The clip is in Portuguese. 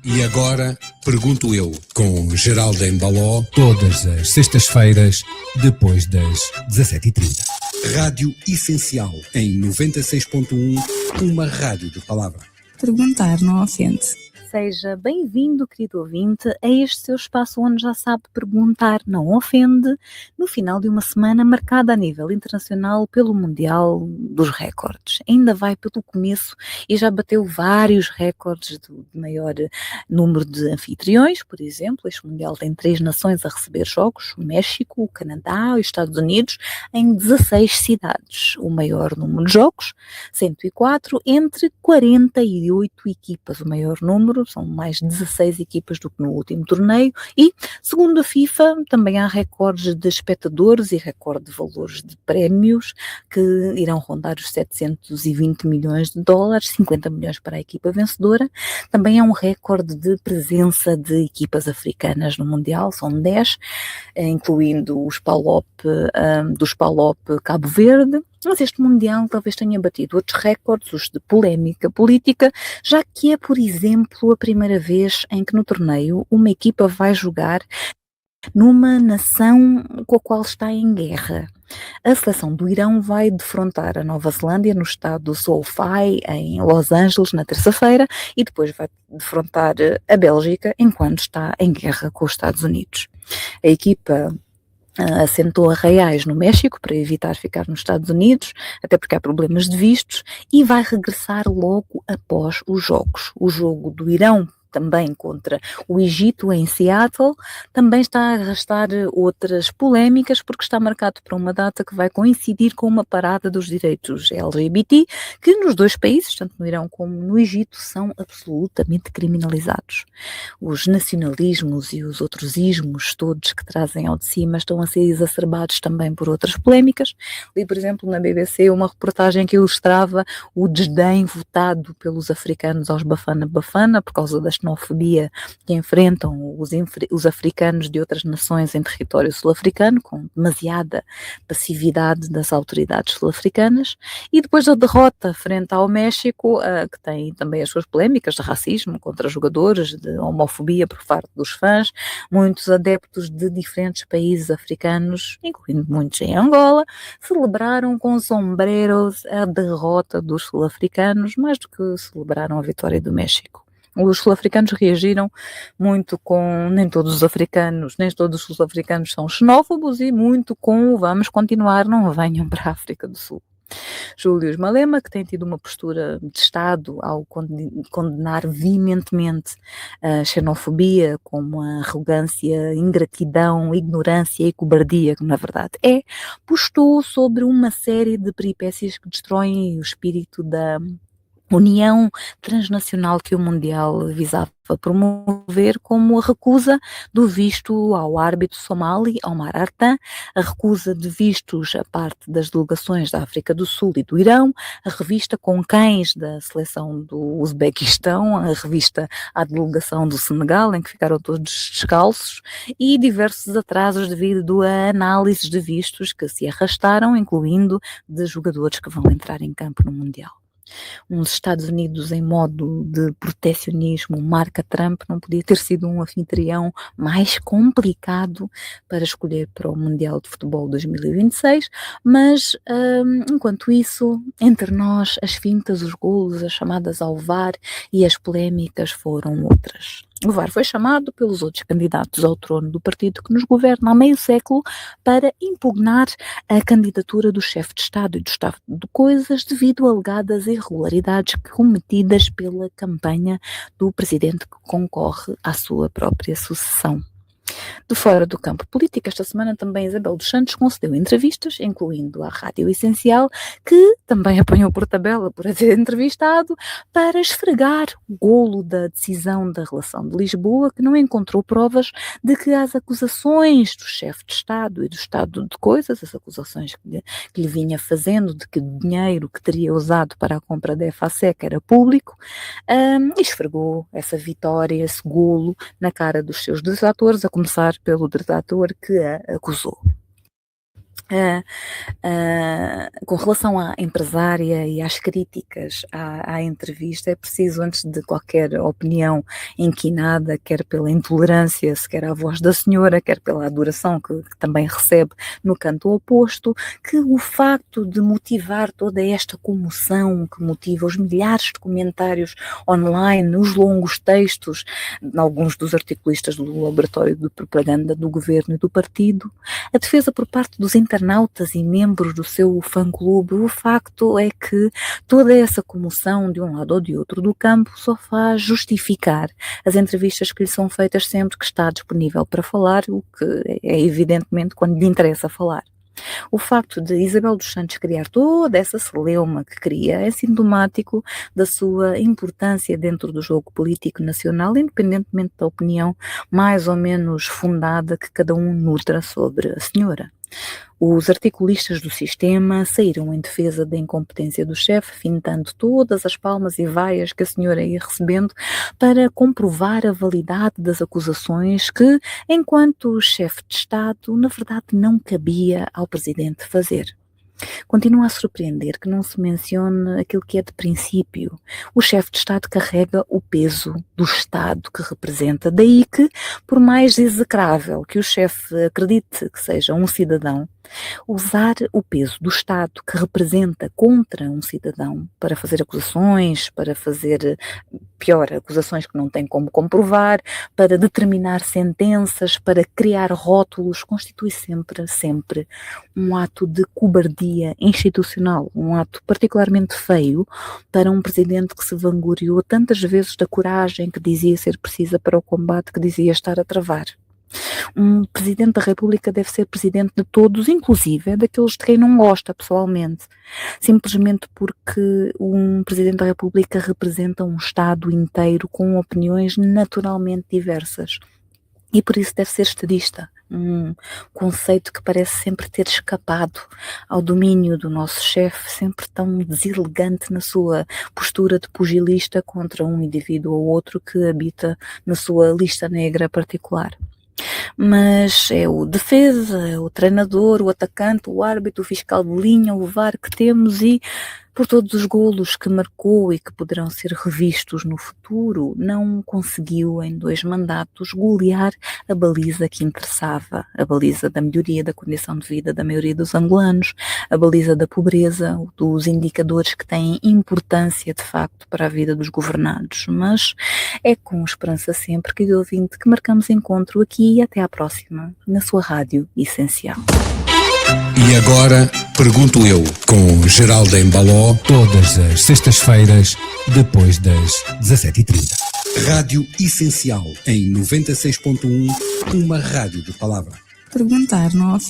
E agora, pergunto eu, com Geraldo Embaló, todas as sextas-feiras, depois das 17h30. Rádio Essencial, em 96.1, uma rádio de palavra. Perguntar não ofende. Seja bem-vindo, querido ouvinte, a este seu espaço onde já sabe perguntar não ofende, no final de uma semana marcada a nível internacional pelo Mundial dos Recordes. Ainda vai pelo começo e já bateu vários recordes de maior número de anfitriões. Por exemplo, este Mundial tem 3 nações a receber jogos: o México, o Canadá e os Estados Unidos, em 16 cidades. O maior número de jogos, 104, entre 48 equipas, o maior número. São mais 16 equipas do que no último torneio e, segundo a FIFA, também há recordes de espectadores e recorde de valores de prémios que irão rondar os 720 milhões de dólares, 50 milhões para a equipa vencedora. Também há um recorde de presença de equipas africanas no Mundial, são 10, incluindo os PALOP, dos PALOP Cabo Verde. Mas este Mundial talvez tenha batido outros recordes, os de polémica política, já que é, por exemplo, a primeira vez em que no torneio uma equipa vai jogar numa nação com a qual está em guerra. A seleção do Irão vai defrontar a Nova Zelândia no estado do SoFi, em Los Angeles, na terça-feira, e depois vai defrontar a Bélgica enquanto está em guerra com os Estados Unidos. A equipa assentou a Reais no México para evitar ficar nos Estados Unidos, até porque há problemas de vistos, e vai regressar logo após os jogos. O jogo do Irão, também contra o Egito, em Seattle, também está a arrastar outras polémicas, porque está marcado para uma data que vai coincidir com uma parada dos direitos LGBT, que nos dois países, tanto no Irão como no Egito, são absolutamente criminalizados. Os nacionalismos e os outros ismos todos que trazem ao de cima estão a ser exacerbados também por outras polémicas. Li, por exemplo, na BBC uma reportagem que ilustrava o desdém votado pelos africanos aos Bafana Bafana por causa da xenofobia que enfrentam os africanos de outras nações em território sul-africano, com demasiada passividade das autoridades sul-africanas, e depois da derrota frente ao México, que tem também as suas polémicas de racismo contra jogadores, de homofobia por parte dos fãs, muitos adeptos de diferentes países africanos, incluindo muitos em Angola, celebraram com sombreros a derrota dos sul-africanos, mais do que celebraram a vitória do México. Os sul-africanos reagiram muito com nem todos os africanos sul-africanos são xenófobos e muito com vamos continuar, não venham para a África do Sul. Júlio Malema, que tem tido uma postura de Estado ao condenar veementemente a xenofobia como a arrogância, ingratidão, ignorância e cobardia, que na verdade é, postou sobre uma série de peripécias que destroem o espírito da união transnacional que o Mundial visava promover, como a recusa do visto ao árbitro somali Omar Artan, a recusa de vistos a parte das delegações da África do Sul e do Irão, a revista com cães da seleção do Uzbequistão, a revista à delegação do Senegal, em que ficaram todos descalços, e diversos atrasos devido a análises de vistos que se arrastaram, incluindo de jogadores que vão entrar em campo no Mundial. Uns Estados Unidos em modo de protecionismo, marca Trump, não podia ter sido um anfitrião mais complicado para escolher para o Mundial de Futebol 2026, mas enquanto isso, entre nós, as fintas, os golos, as chamadas ao VAR e as polémicas foram outras. O VAR foi chamado pelos outros candidatos ao trono do partido que nos governa há meio século para impugnar a candidatura do chefe de Estado e do Estado de Coisas devido a alegadas irregularidades cometidas pela campanha do presidente que concorre à sua própria sucessão. De fora do campo político, esta semana também Isabel dos Santos concedeu entrevistas, incluindo à Rádio Essencial, que também apanhou por tabela por a ter entrevistado, para esfregar o golo da decisão da relação de Lisboa, que não encontrou provas de que as acusações do chefe de Estado e do Estado de Coisas, as acusações que lhe vinha fazendo de que o dinheiro que teria usado para a compra da EFASEC era público, esfregou essa vitória, esse golo, na cara dos seus detratores, a começar pelo detrator que a acusou. Com relação à empresária e às críticas à entrevista, é preciso, antes de qualquer opinião inquinada, quer pela intolerância, sequer à voz da senhora, quer pela adoração que também recebe no canto oposto, que o facto de motivar toda esta comoção, que motiva os milhares de comentários online, os longos textos de alguns dos articulistas do laboratório de propaganda do governo e do partido, a defesa por parte dos internautas e membros do seu fã-clube, o facto é que toda essa comoção de um lado ou de outro do campo só faz justificar as entrevistas que lhe são feitas sempre que está disponível para falar, o que é evidentemente quando lhe interessa falar. O facto de Isabel dos Santos criar toda essa celeuma que cria é sintomático da sua importância dentro do jogo político nacional, independentemente da opinião mais ou menos fundada que cada um nutra sobre a senhora. Os articulistas do sistema saíram em defesa da incompetência do chefe, fintando todas as palmas e vaias que a senhora ia recebendo para comprovar a validade das acusações que, enquanto chefe de Estado, na verdade não cabia ao presidente fazer. Continua a surpreender que não se mencione aquilo que é de princípio. O chefe de Estado carrega o peso do Estado que representa. Daí que, por mais execrável que o chefe acredite que seja um cidadão, usar o peso do Estado que representa contra um cidadão para fazer acusações, para fazer, pior, acusações que não tem como comprovar, para determinar sentenças, para criar rótulos, constitui sempre um ato de cobardia institucional, um ato particularmente feio para um presidente que se vangloriou tantas vezes da coragem que dizia ser precisa para o combate que dizia estar a travar. Um presidente da República deve ser presidente de todos, inclusive daqueles de quem não gosta pessoalmente, simplesmente porque um presidente da República representa um Estado inteiro com opiniões naturalmente diversas. E por isso deve ser estadista, um conceito que parece sempre ter escapado ao domínio do nosso chefe, sempre tão deselegante na sua postura de pugilista contra um indivíduo ou outro que habita na sua lista negra particular. Mas é o defesa, é o treinador, o atacante, o árbitro, o fiscal de linha, o VAR que temos e por todos os golos que marcou e que poderão ser revistos no futuro, não conseguiu em 2 mandatos golear a baliza que interessava, a baliza da melhoria da condição de vida da maioria dos angolanos, a baliza da pobreza, dos indicadores que têm importância de facto para a vida dos governados. Mas é com esperança sempre, querido ouvinte, que marcamos encontro aqui e até à próxima, na sua Rádio Essencial. E agora, pergunto eu, com Geraldo Embaló, Todas as sextas-feiras, depois das 17h30. Rádio Essencial, em 96.1, uma rádio de palavra. Perguntar não ofende.